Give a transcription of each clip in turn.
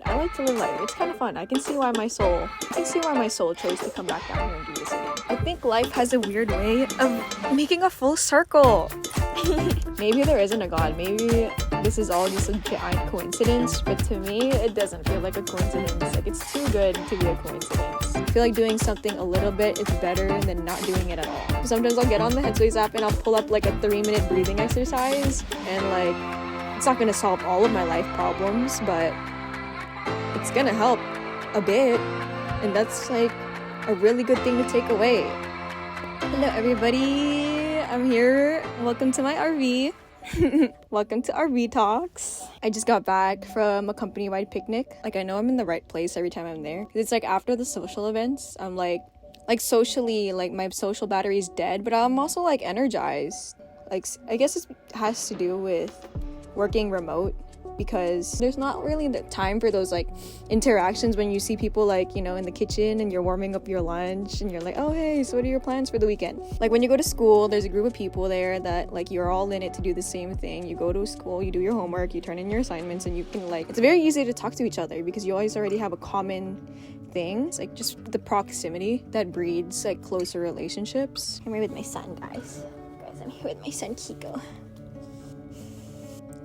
I like to live life. It's kind of fun. I can see why my soul chose to come back down here and do this again. I think life has a weird way of making a full circle. Maybe there isn't a God. Maybe this is all just a giant coincidence, but to me, it doesn't feel like a coincidence. Like, it's too good to be a coincidence. I feel like doing something a little bit is better than not doing it at all. Sometimes I'll get on the Headspace app and I'll pull up like a 3-minute breathing exercise, and like, it's not gonna solve all of my life problems, but it's gonna help a bit, and that's like a really good thing to take away. Hello everybody, I'm here. Welcome to my RV. Welcome to RV Talks. I just got back from a company-wide picnic. Like, I know I'm in the right place every time I'm there. It's like after the social events, I'm like socially, like my social battery is dead, but I'm also like energized. Like, I guess it has to do with working remote, because there's not really the time for those like interactions when you see people like, you know, in the kitchen and you're warming up your lunch and you're like, oh hey, so what are your plans for the weekend? Like, when you go to school, there's a group of people there that like you're all in it to do the same thing. You go to school, you do your homework, you turn in your assignments, and you can like, it's very easy to talk to each other because you always already have a common thing. It's like just the proximity that breeds like closer relationships. I'm here with my son, guys, I'm here with my son Kiko.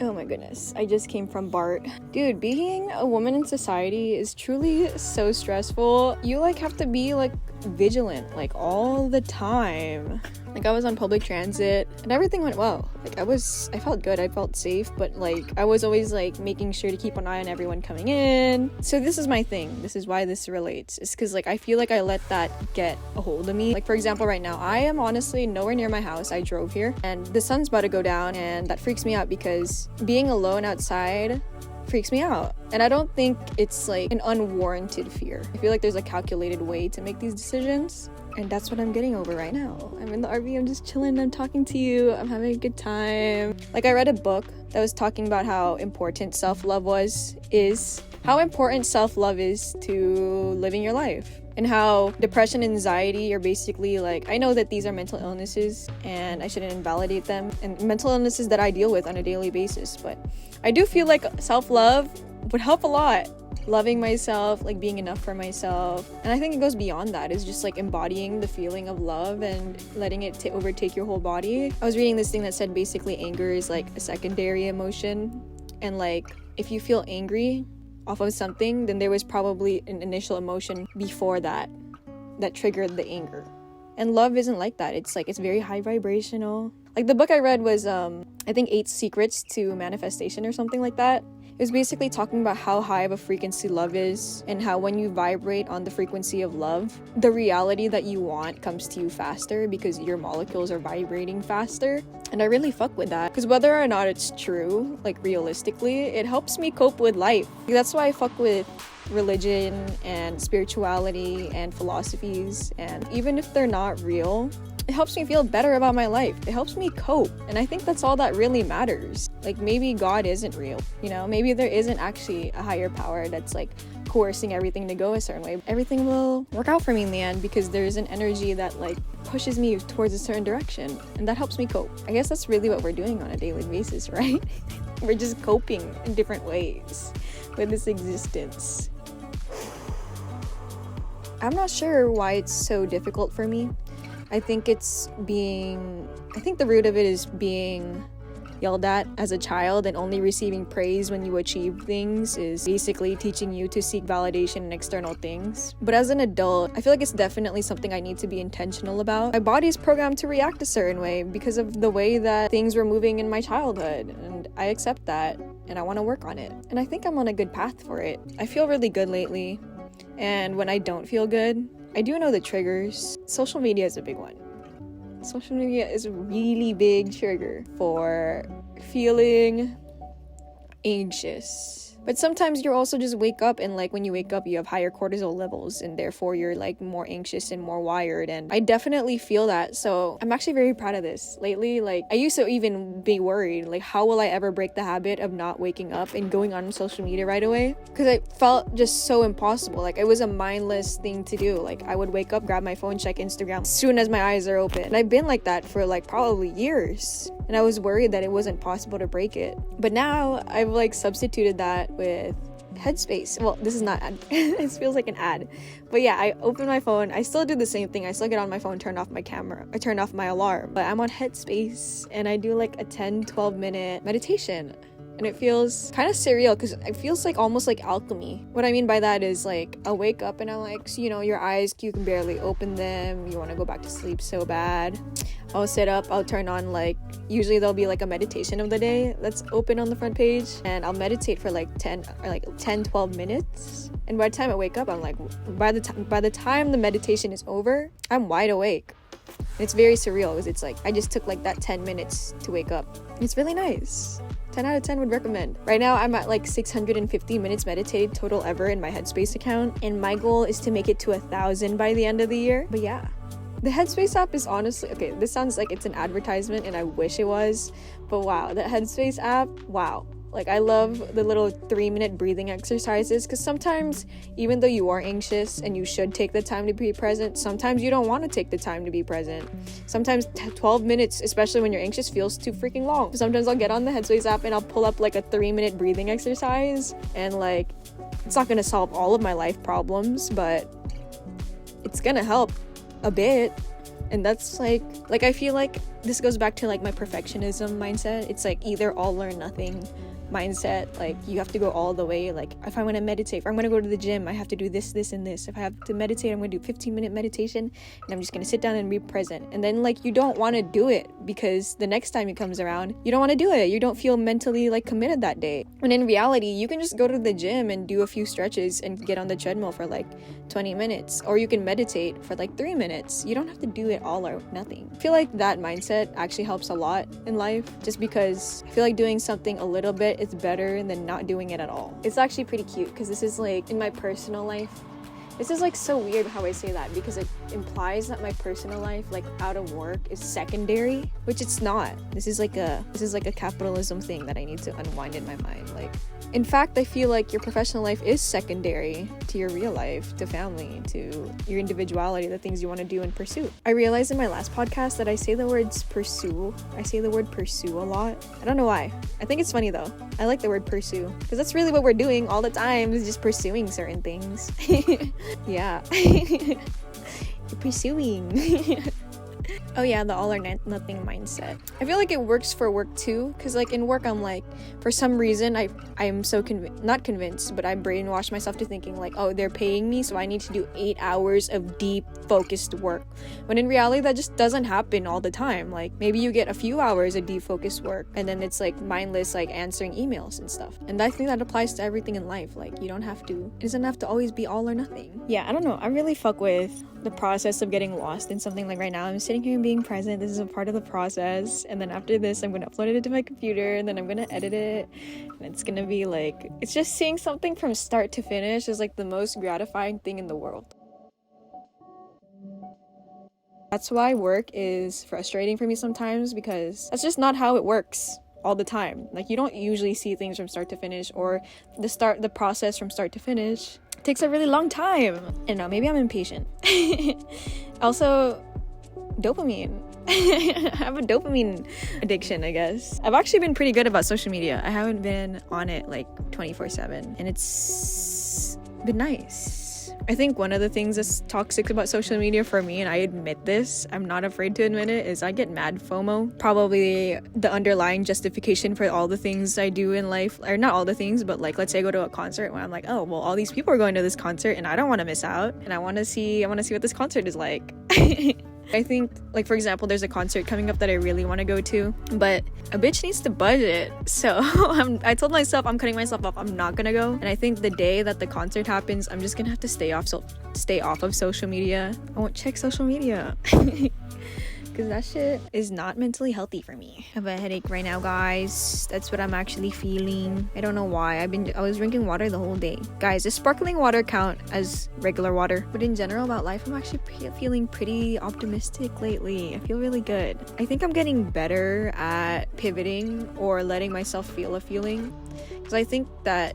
Oh my goodness, I just came from BART. Dude, being a woman in society is truly so stressful. You like have to be like vigilant like all the time. Like, I was on public transit and everything went well. Like, I felt good, I felt safe, but like I was always like making sure to keep an eye on everyone coming in. So this is my thing. This is why this relates. It's because like I feel like I let that get a hold of me. Like, for example, right now I am honestly nowhere near my house. I drove here and the sun's about to go down, and that freaks me out because being alone outside freaks me out. And I don't think it's like an unwarranted fear. I feel like there's a calculated way to make these decisions, and that's what I'm getting over right now. I'm in the RV, I'm just chilling, I'm talking to you, I'm having a good time. Like, I read a book that was talking about how important self-love is how important self-love is to living your life, and how depression and anxiety are basically like, I know that these are mental illnesses and I shouldn't invalidate them, and mental illnesses that I deal with on a daily basis, but I do feel like self-love would help a lot. Loving myself, like being enough for myself. And I think it goes beyond that. It's just like embodying the feeling of love and letting it overtake your whole body. I was reading this thing that said basically anger is like a secondary emotion, and like if you feel angry off of something, then there was probably an initial emotion before that triggered the anger. And love isn't like that. It's like, it's very high vibrational. Like, the book I read was I think 8 Secrets to Manifestation or something like that. It was basically talking about how high of a frequency love is, and how when you vibrate on the frequency of love, the reality that you want comes to you faster because your molecules are vibrating faster. And I really fuck with that, because whether or not it's true, like realistically, it helps me cope with life. That's why I fuck with religion and spirituality and philosophies, and even if they're not real, it helps me feel better about my life. It helps me cope, and I think that's all that really matters. Like, maybe God isn't real, you know? Maybe there isn't actually a higher power that's like coercing everything to go a certain way. Everything will work out for me in the end because there's an energy that like pushes me towards a certain direction, and that helps me cope. I guess that's really what we're doing on a daily basis, right? We're just coping in different ways with this existence. I'm not sure why it's so difficult for me. I think the root of it is being yelled at as a child, and only receiving praise when you achieve things is basically teaching you to seek validation in external things. But as an adult, I feel like it's definitely something I need to be intentional about. My body's programmed to react a certain way because of the way that things were moving in my childhood, and I accept that, and I want to work on it. And I think I'm on a good path for it. I feel really good lately, and when I don't feel good, I do know the triggers. Social media is a big one. Social media is a really big trigger for feeling anxious. But sometimes you also just wake up, and like when you wake up you have higher cortisol levels, and therefore you're like more anxious and more wired, and I definitely feel that. So I'm actually very proud of this. Lately, like, I used to even be worried, like, how will I ever break the habit of not waking up and going on social media right away? Because I felt just so impossible. Like, it was a mindless thing to do. Like, I would wake up, grab my phone, check Instagram as soon as my eyes are open. And I've been like that for like probably years, and I was worried that it wasn't possible to break it. But now I've like substituted that with Headspace. Well, this is not ad. It feels like an ad. But yeah, I open my phone. I still do the same thing. I still get on my phone, turn off my camera. I turn off my alarm. But I'm on Headspace and I do like a 10-12 minute meditation. And it feels kind of surreal because it feels like almost like alchemy. What I mean by that is like I'll wake up and I'm like, so, you know, your eyes, you can barely open them. You want to go back to sleep so bad. I'll sit up, I'll turn on like, usually there'll be like a meditation of the day that's open on the front page. And I'll meditate for like 10-12 minutes. And by the time I wake up, I'm like, by the time the meditation is over, I'm wide awake. It's very surreal because it's like I just took like that 10 minutes to wake up. It's really nice. 10 out of 10 would recommend. Right now I'm at like 650 minutes meditated total ever in my Headspace account, and my goal is to make it to 1,000 by the end of the year. But yeah, the Headspace app is honestly, okay, this sounds like it's an advertisement and I wish it was, but wow, the Headspace app, wow. Like, I love the little 3-minute breathing exercises because sometimes, even though you are anxious and you should take the time to be present, sometimes you don't want to take the time to be present. Sometimes 12 minutes, especially when you're anxious, feels too freaking long. Sometimes I'll get on the Headspace app and I'll pull up like a 3-minute breathing exercise, and like, it's not going to solve all of my life problems, but it's going to help a bit. And that's like I feel like this goes back to like my perfectionism mindset. It's like either all or nothing mindset. Like, you have to go all the way. Like, if I want to meditate, if I'm going to go to the gym, I have to do this, and this. If I have to meditate, I'm going to do 15-minute meditation, and I'm just going to sit down and be present. And then like, you don't want to do it because the next time it comes around, you don't want to do it. You don't feel mentally like committed that day. When in reality, you can just go to the gym and do a few stretches and get on the treadmill for like 20 minutes, or you can meditate for like 3 minutes. You don't have to do it all or nothing. I feel like that mindset actually helps a lot in life, just because I feel like doing something a little bit is better than not doing it at all. It's actually pretty cute because this is like in my personal life. This is like so weird how I say that, because it implies that my personal life, like out of work, is secondary, which it's not. This is like a capitalism thing that I need to unwind in my mind. Like, in fact, I feel like your professional life is secondary to your real life, to family, to your individuality, the things you want to do and pursue. I realized in my last podcast that I say the words pursue. I say the word pursue a lot. I don't know why. I think it's funny though. I like the word pursue because that's really what we're doing all the time, is just pursuing certain things. Yeah. You're pursuing. Oh yeah, the all or nothing mindset. I feel like it works for work too, because like in work I'm like, for some reason I'm so not convinced, but I brainwash myself to thinking like, oh, they're paying me, so I need to do 8 hours of deep focused work, when in reality that just doesn't happen all the time. Like, maybe you get a few hours of deep focused work and then it's like mindless, like answering emails and stuff. And I think that applies to everything in life. Like, it doesn't have to always be all or nothing. Yeah, I don't know, I really fuck with the process of getting lost in something. Like right now I'm sitting here and being present. This is a part of the process, and then after this I'm gonna upload it to my computer, and then I'm gonna edit it, and it's gonna be like, it's just seeing something from start to finish is like the most gratifying thing in the world. That's why work is frustrating for me sometimes, because that's just not how it works all the time. Like, you don't usually see things from start to finish, or the process from start to finish takes a really long time. I don't know, maybe I'm impatient. Also, dopamine. I have a dopamine addiction, I guess. I've actually been pretty good about social media. I haven't been on it like 24/7, and it's been nice. I think one of the things that's toxic about social media for me, and I admit this, I'm not afraid to admit it, is I get mad FOMO. Probably the underlying justification for all the things I do in life, or not all the things, but like, let's say I go to a concert where I'm like, oh, well, all these people are going to this concert and I don't want to miss out, and I want to see what this concert is like. I think, like, for example, there's a concert coming up that I really want to go to, but a bitch needs to budget. So I told myself I'm cutting myself off. I'm not gonna go. And I think the day that the concert happens, I'm just gonna have to stay off of social media. I won't check social media. Because that shit is not mentally healthy for me. I have a headache right now, guys. That's what I'm actually feeling. I don't know why. I was drinking water the whole day. Guys, does sparkling water count as regular water? But in general about life, I'm actually feeling pretty optimistic lately. I feel really good. I think I'm getting better at pivoting or letting myself feel a feeling. Because I think that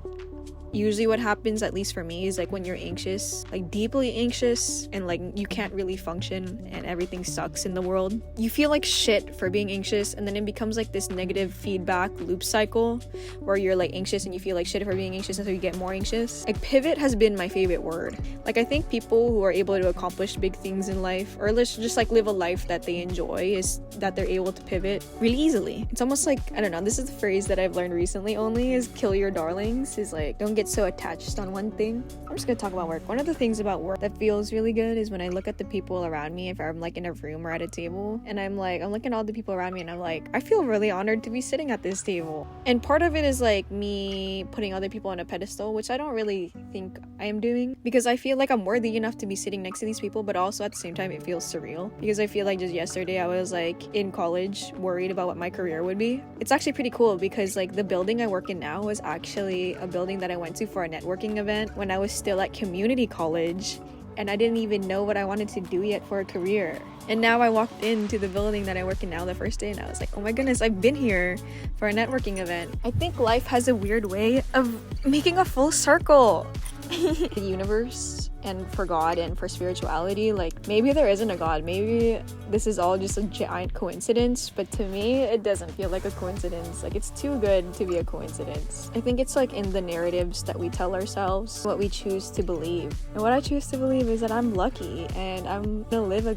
Usually what happens, at least for me, is like when you're anxious, like deeply anxious, and like you can't really function and everything sucks in the world, you feel like shit for being anxious, and then it becomes like this negative feedback loop cycle where you're like anxious and you feel like shit for being anxious, and so you get more anxious. Like pivot has been my favorite word. Like I think people who are able to accomplish big things in life, or let's just like live a life that they enjoy, is that they're able to pivot really easily. It's almost like, I don't know, this is the phrase that I've learned recently only, is kill your darlings, is like don't get so attached on one thing. I'm just gonna talk about work. One of the things about work that feels really good is when I look at the people around me, if I'm like in a room or at a table, and I'm looking at all the people around me and I'm like, I feel really honored to be sitting at this table. And part of it is like me putting other people on a pedestal, which I don't really think I am doing, because I feel like I'm worthy enough to be sitting next to these people, but also at the same time it feels surreal, because I feel like just yesterday I was like in college worried about what my career would be. It's actually pretty cool because like the building I work in now was actually a building that I went to for a networking event when I was still at community college, and I didn't even know what I wanted to do yet for a career. And now I walked into the building that I work in now the first day, and I was like, oh my goodness, I've been here for a networking event. I think life has a weird way of making a full circle. The universe, and for God and for spirituality, like maybe there isn't a God, maybe this is all just a giant coincidence, but to me it doesn't feel like a coincidence. Like it's too good to be a coincidence. I think it's like in the narratives that we tell ourselves, what we choose to believe. And what I choose to believe is that I'm lucky and I'm gonna live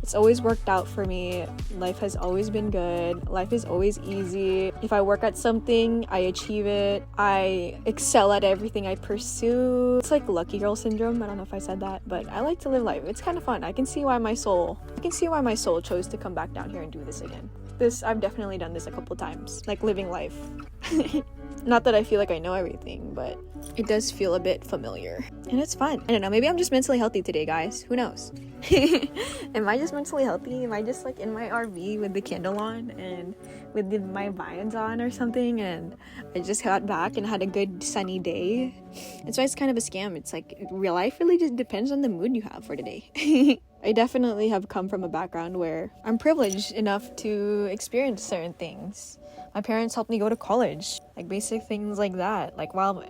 it's always worked out for me. Life has always been good. Life is always easy. If I work at something, I achieve it. I excel at everything I pursue. It's like lucky girl syndrome. I don't know if I said that, but I like to live life. It's kind of fun. I can see why my soul chose to come back down here and do this again. I've definitely done this a couple times, like living life. Not that I feel like I know everything, but it does feel a bit familiar. And it's fun. I don't know, maybe I'm just mentally healthy today, guys. Who knows? Am I just mentally healthy? Am I just like in my RV with the candle on and with my vines on or something, and I just got back and had a good sunny day? That's why it's kind of a scam. It's like real life really just depends on the mood you have for the day. I definitely have come from a background where I'm privileged enough to experience certain things. My parents helped me go to college, like basic things like that. Like while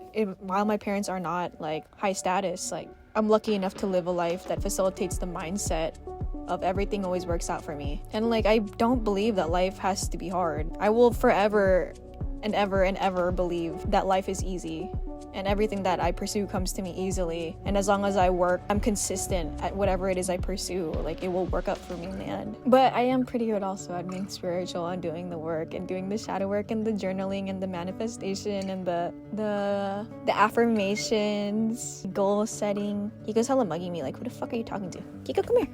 my parents are not like high status, like I'm lucky enough to live a life that facilitates the mindset of everything always works out for me. And like I don't believe that life has to be hard. I will forever and ever believe that life is easy and everything that I pursue comes to me easily, and as long as I work, I'm consistent at whatever it is I pursue, like it will work out for me in the end. But I am pretty good also at being spiritual and doing the work and doing the shadow work and the journaling and the manifestation and the affirmations, goal setting. Kiko's hella mugging me, like who the fuck are you talking to? Kiko, come here.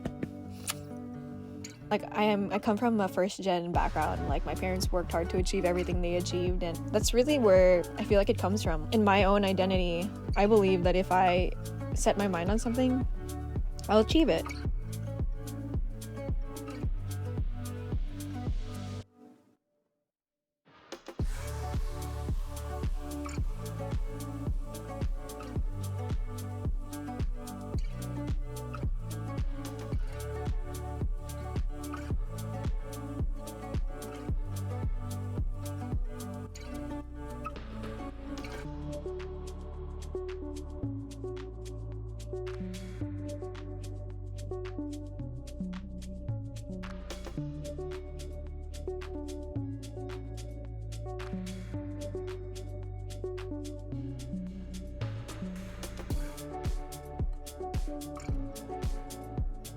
Like I come from a first gen background. Like my parents worked hard to achieve everything they achieved, and that's really where I feel like it comes from. In my own identity, I believe that if I set my mind on something, I'll achieve it.